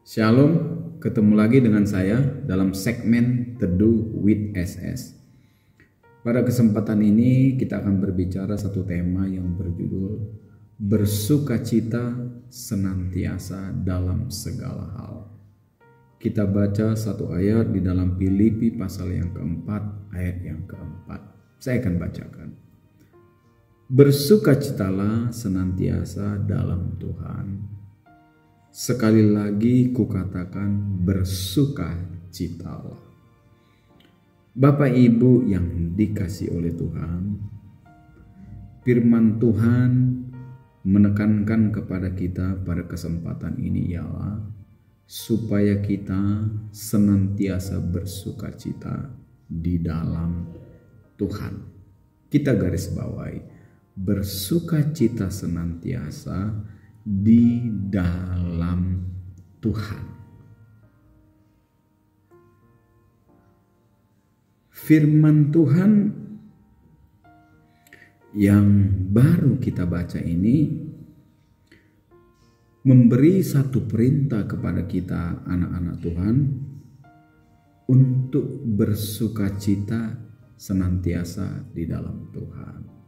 Shalom, ketemu lagi dengan saya dalam segmen Teduh with SS. Pada kesempatan ini kita akan berbicara satu tema yang berjudul Bersukacita senantiasa dalam segala hal. Kita baca satu ayat di dalam Filipi pasal yang keempat, ayat yang keempat. Saya akan bacakan. Bersukacitalah senantiasa dalam Tuhan. Sekali lagi kukatakan bersukacitalah. Bapak Ibu yang dikasihi oleh Tuhan, firman Tuhan menekankan kepada kita pada kesempatan ini ialah supaya kita senantiasa bersukacita di dalam Tuhan. Kita garis bawahi, bersukacita senantiasa di dalam Tuhan. Firman Tuhan yang baru kita baca ini memberi satu perintah kepada kita anak-anak Tuhan untuk bersukacita senantiasa di dalam Tuhan.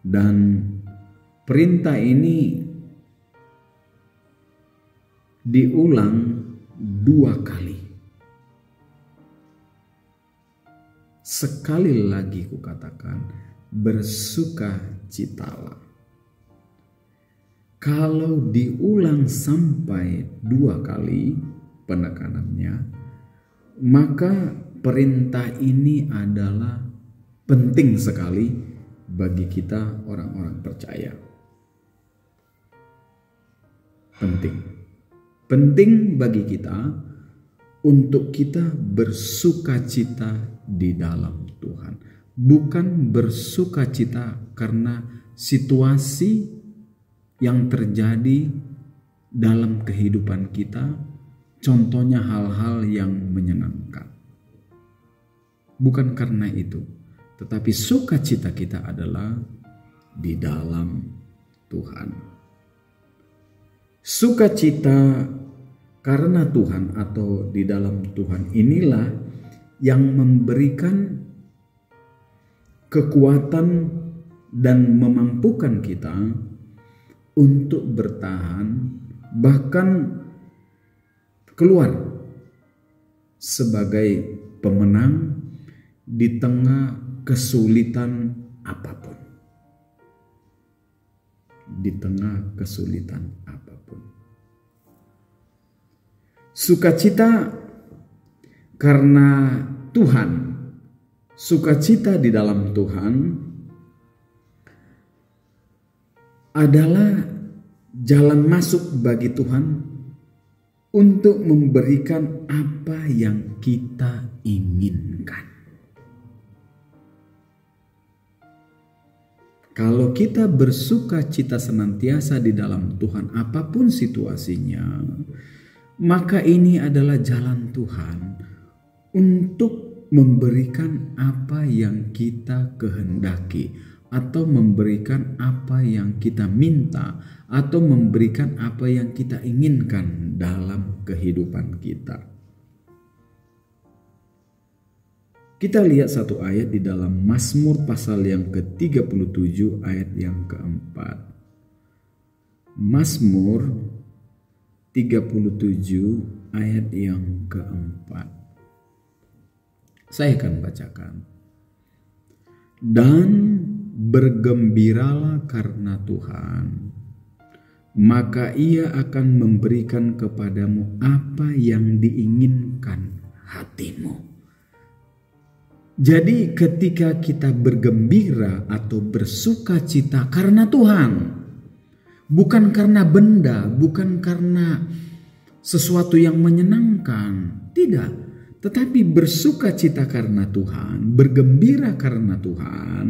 Dan perintah ini diulang 2 kali. Sekali lagi kukatakan, bersukacitalah. Kalau diulang sampai 2 kali penekanannya, maka perintah ini adalah penting sekali bagi kita orang-orang percaya. Penting bagi kita untuk kita bersukacita di dalam Tuhan. Bukan bersukacita karena situasi yang terjadi dalam kehidupan kita, contohnya hal-hal yang menyenangkan. Bukan karena itu, tetapi sukacita kita adalah di dalam Tuhan. Sukacita karena Tuhan atau di dalam Tuhan inilah yang memberikan kekuatan dan memampukan kita untuk bertahan, bahkan keluar sebagai pemenang di tengah kesulitan apapun. Di tengah kesulitan apapun. Sukacita karena Tuhan, sukacita di dalam Tuhan adalah jalan masuk bagi Tuhan untuk memberikan apa yang kita inginkan. Kalau kita bersukacita senantiasa di dalam Tuhan, apapun situasinya, maka ini adalah jalan Tuhan untuk memberikan apa yang kita kehendaki, atau memberikan apa yang kita minta, atau memberikan apa yang kita inginkan dalam kehidupan kita. Kita lihat satu ayat di dalam Mazmur pasal yang ke-37 ayat yang keempat. Mazmur 37 ayat yang keempat. Saya akan bacakan. Dan bergembiralah karena Tuhan, maka Ia akan memberikan kepadamu apa yang diinginkan hatimu. Jadi ketika kita bergembira atau bersukacita karena Tuhan, bukan karena benda, bukan karena sesuatu yang menyenangkan, tidak. Tetapi bersukacita karena Tuhan, bergembira karena Tuhan,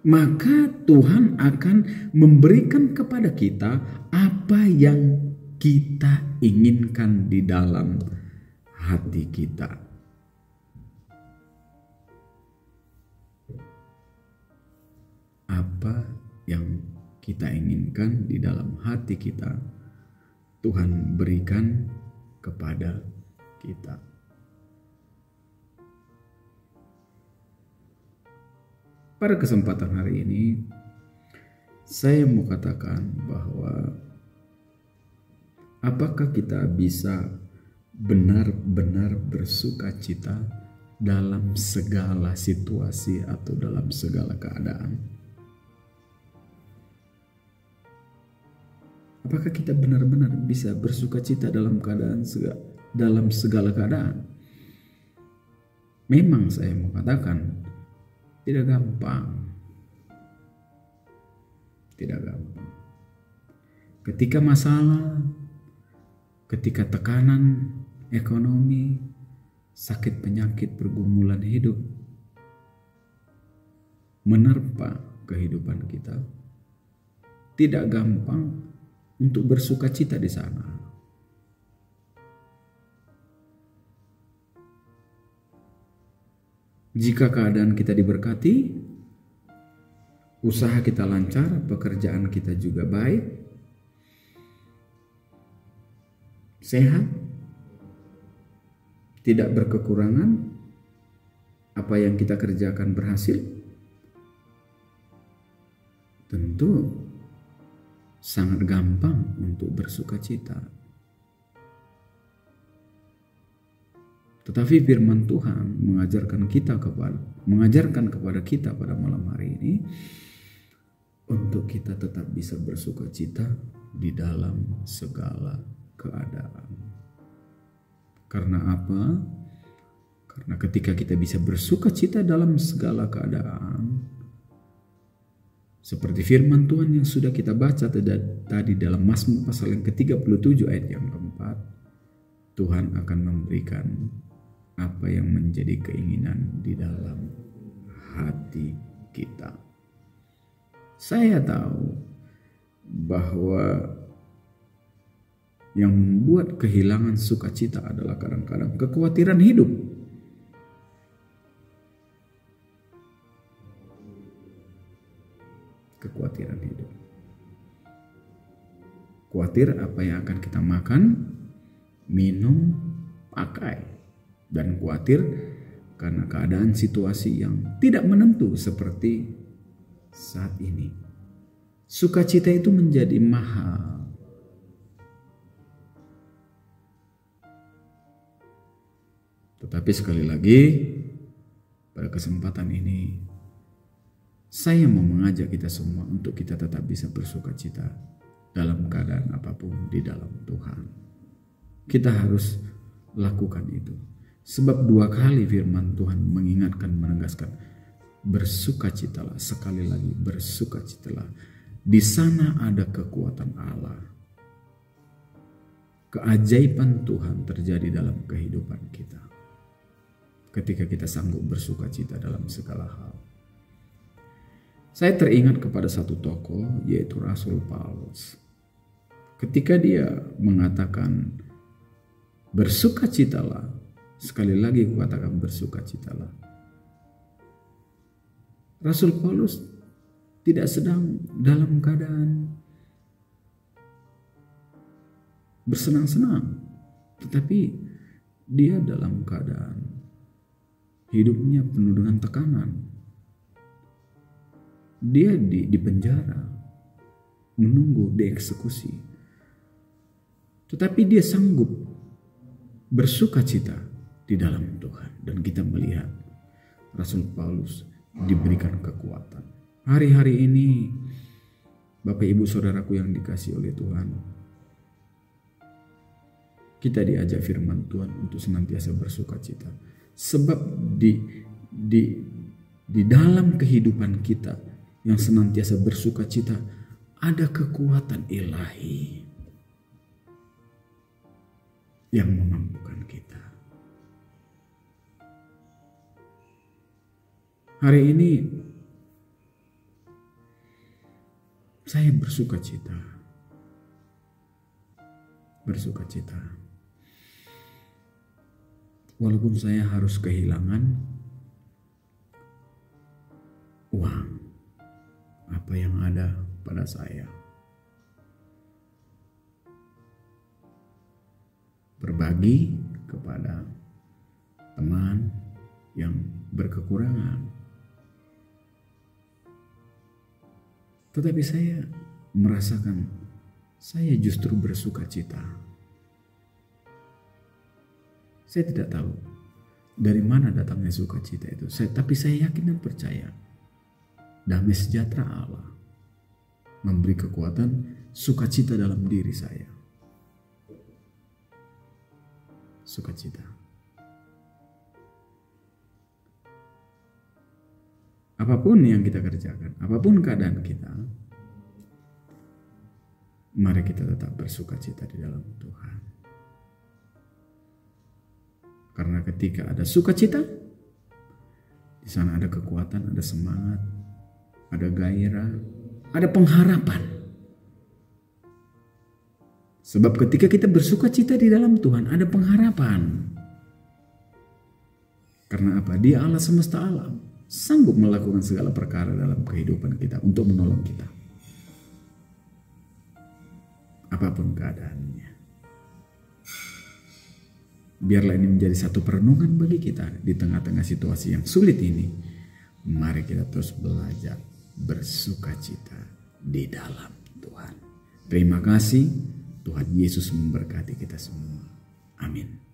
maka Tuhan akan memberikan kepada kita apa yang kita inginkan di dalam hati kita. Apa yang kita inginkan di dalam hati kita, Tuhan berikan kepada kita. Pada kesempatan hari ini, saya mau katakan bahwa apakah kita bisa benar-benar bersuka cita dalam segala situasi atau dalam segala keadaan? Apakah kita benar-benar bisa bersuka cita dalam segala keadaan? Memang saya mau katakan tidak gampang. Tidak gampang. Ketika masalah, ketika tekanan ekonomi, sakit penyakit, pergumulan hidup menerpa kehidupan kita, tidak gampang untuk bersuka cita di sana. Jika keadaan kita diberkati, usaha kita lancar, pekerjaan kita juga baik, sehat, tidak berkekurangan, apa yang kita kerjakan berhasil, tentu sangat gampang untuk bersuka cita. Tetapi firman Tuhan mengajarkan kepada kita pada malam hari ini untuk kita tetap bisa bersuka cita di dalam segala keadaan. Karena apa? Karena ketika kita bisa bersuka cita dalam segala keadaan, seperti firman Tuhan yang sudah kita baca tadi dalam Mazmur pasal yang ke-37 ayat yang keempat, Tuhan akan memberikan apa yang menjadi keinginan di dalam hati kita. Saya tahu bahwa yang membuat kehilangan sukacita adalah kadang-kadang kekhawatiran hidup. Kekhawatiran hidup. Khawatir apa yang akan kita makan, minum, pakai. Dan khawatir karena keadaan situasi yang tidak menentu seperti saat ini. Sukacita itu menjadi mahal. Tetapi sekali lagi, pada kesempatan ini, saya mau mengajak kita semua untuk kita tetap bisa bersukacita dalam keadaan apapun di dalam Tuhan. Kita harus lakukan itu. Sebab 2 kali firman Tuhan mengingatkan, menegaskan, bersukacitalah, sekali lagi bersukacitalah. Di sana ada kekuatan Allah. Keajaiban Tuhan terjadi dalam kehidupan kita. Ketika kita sanggup bersukacita dalam segala hal. Saya teringat kepada satu tokoh, yaitu Rasul Paulus. Ketika dia mengatakan, bersukacitalah, sekali lagi katakan bersukacitalah. Rasul Paulus tidak sedang dalam keadaan bersenang-senang, tetapi dia dalam keadaan hidupnya penuh dengan tekanan. Dia di penjara, menunggu dieksekusi. Tetapi dia sanggup bersukacita di dalam Tuhan. Dan kita melihat Rasul Paulus diberikan kekuatan. Hari-hari ini, Bapak Ibu Saudaraku yang dikasihi oleh Tuhan, kita diajak firman Tuhan untuk senantiasa bersukacita. Sebab di dalam kehidupan kita yang senantiasa bersukacita, ada kekuatan ilahi yang memampukan kita. Hari ini saya bersukacita. Walaupun saya harus kehilangan uang, apa yang ada kepada saya. Berbagi kepada teman yang berkekurangan. Tetapi saya merasakan saya justru bersuka cita. Saya tidak tahu dari mana datangnya sukacita itu. Tapi saya yakin dan percaya damai sejahtera Allah memberi kekuatan sukacita dalam diri saya. Sukacita. Apapun yang kita kerjakan, apapun keadaan kita, mari kita tetap bersukacita di dalam Tuhan. Karena ketika ada sukacita, di sana ada kekuatan, ada semangat, ada gairah, ada pengharapan. Sebab ketika kita bersukacita di dalam Tuhan, ada pengharapan. Karena apa? Dia Allah semesta alam, sanggup melakukan segala perkara dalam kehidupan kita untuk menolong kita. Apapun keadaannya. Biarlah ini menjadi satu perenungan bagi kita di tengah-tengah situasi yang sulit ini. Mari kita terus belajar bersukacita di dalam Tuhan. Terima kasih. Tuhan Yesus memberkati kita semua. Amin.